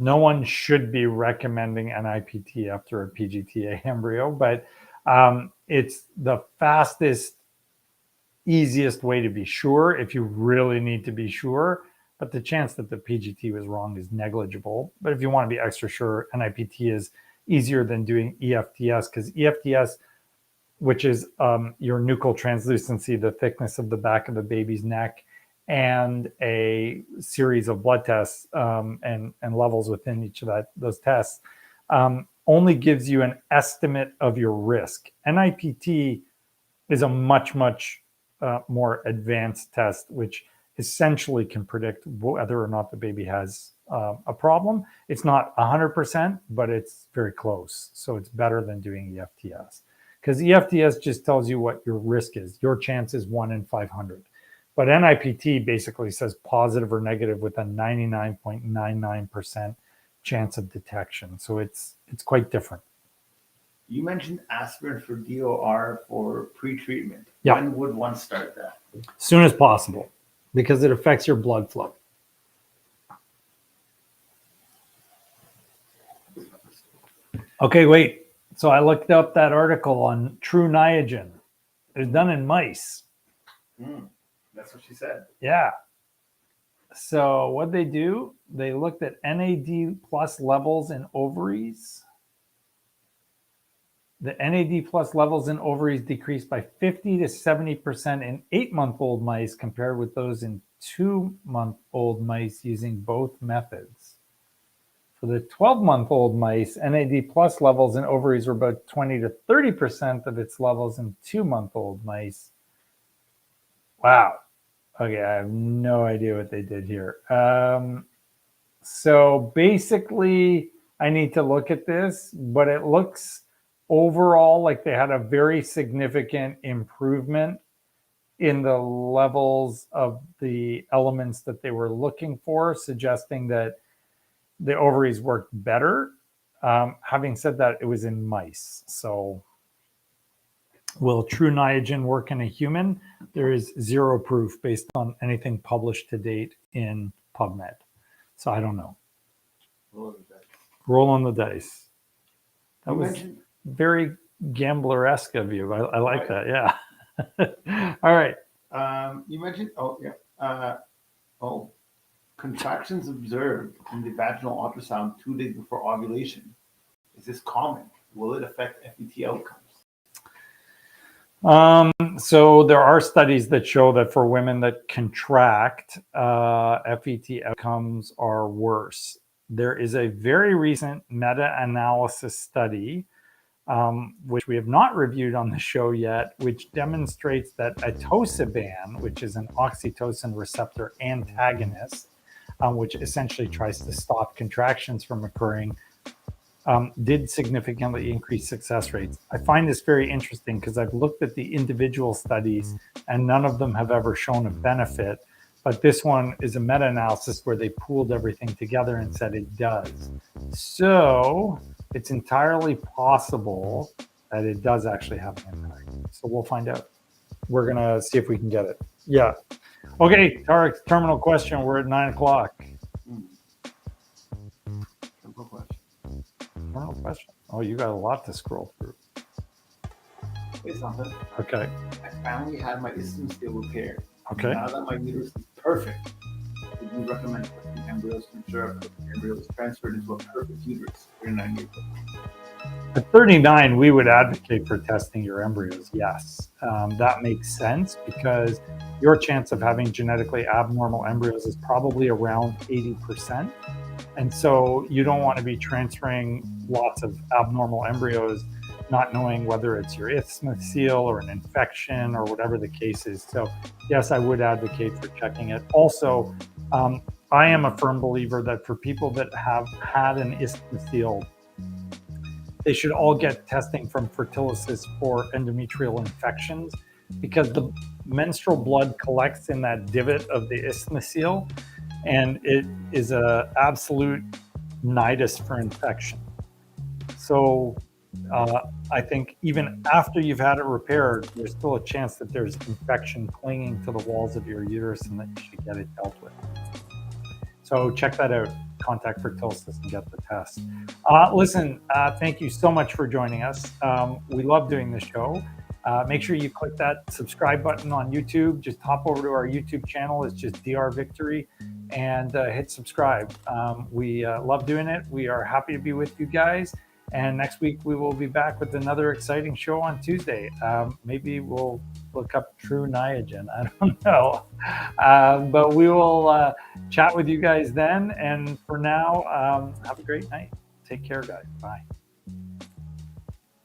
No one should be recommending NIPT after a PGTA embryo, but it's the fastest, easiest way to be sure if you really need to be sure. But the chance that the PGT was wrong is negligible. But if you want to be extra sure, NIPT is easier than doing EFTS, because EFTS, which is your nuchal translucency, the thickness of the back of the baby's neck, and a series of blood tests and levels within each of those tests, only gives you an estimate of your risk. NIPT is a much, much more advanced test, which essentially can predict whether or not the baby has a problem. It's not 100%, but it's very close. So it's better than doing EFTS, because EFTS just tells you what your risk is. Your chance is 1 in 500. But NIPT basically says positive or negative with a 99.99% chance of detection. So it's quite different. You mentioned aspirin for DOR for pre-treatment. Yeah. When would one start that? As soon as possible, because it affects your blood flow. Okay, wait. So I looked up that article on True Niagen. It was done in mice. That's what she said. Yeah. So what they do, they looked at NAD plus levels in ovaries. The NAD plus levels in ovaries decreased by 50 to 70% in 8-month-old mice compared with those in 2-month-old mice using both methods. For the 12-month-old mice, NAD plus levels in ovaries were about 20 to 30% of its levels in 2-month-old mice. Wow. Okay, I have no idea what they did here. So basically, I need to look at this, but it looks overall like they had a very significant improvement in the levels of the elements that they were looking for, suggesting that the ovaries worked better. Having said that, it was in mice. So will True Niagen work in a human? There is zero proof based on anything published to date in PubMed. So I don't know. Roll on the dice. That was very gambler-esque of you. I like that. Yeah. All right. You mentioned, contractions observed in the vaginal ultrasound 2 days before ovulation. Is this common? Will it affect FET outcomes? So there are studies that show that for women that contract, FET outcomes are worse. There is a very recent meta-analysis study, which we have not reviewed on the show yet, which demonstrates that atosaban, which is an oxytocin receptor antagonist, which essentially tries to stop contractions from occurring, did significantly increase success rates. I find this very interesting because I've looked at the individual studies and none of them have ever shown a benefit. But this one is a meta-analysis where they pooled everything together and said it does. So it's entirely possible that it does actually have an impact. So we'll find out. We're going to see if we can get it. Yeah. Okay, Tarek's terminal question. We're at 9 o'clock. Terminal question. Oh, you got a lot to scroll through. It's something. Okay. I finally had my isthmus seal repaired. Okay. Now that my uterus is perfect, would you recommend putting embryos to ensure that the embryo is transferred into a perfect uterus 39 years old? At 39, we would advocate for testing your embryos. Yes, that makes sense because your chance of having genetically abnormal embryos is probably around 80%. And so you don't want to be transferring lots of abnormal embryos, not knowing whether it's your isthmus seal or an infection or whatever the case is. So yes, I would advocate for checking it. Also, I am a firm believer that for people that have had an isthmus seal, they should all get testing from Fertility for endometrial infections because the menstrual blood collects in that divot of the isthmus seal, and it is an absolute nidus for infection. So I think even after you've had it repaired, there's still a chance that there's infection clinging to the walls of your uterus and that you should get it dealt with. So check that out. Contact Fertility and get the test. Listen, thank you so much for joining us. We love doing this show. Make sure you click that subscribe button on YouTube. Just hop over to our YouTube channel. It's just DR Victory and hit subscribe. We love doing it. We are happy to be with you guys. And next week we will be back with another exciting show on Tuesday. Maybe we'll look up True Niagen. I don't know. But we will chat with you guys then. And for now, have a great night. Take care, guys. Bye.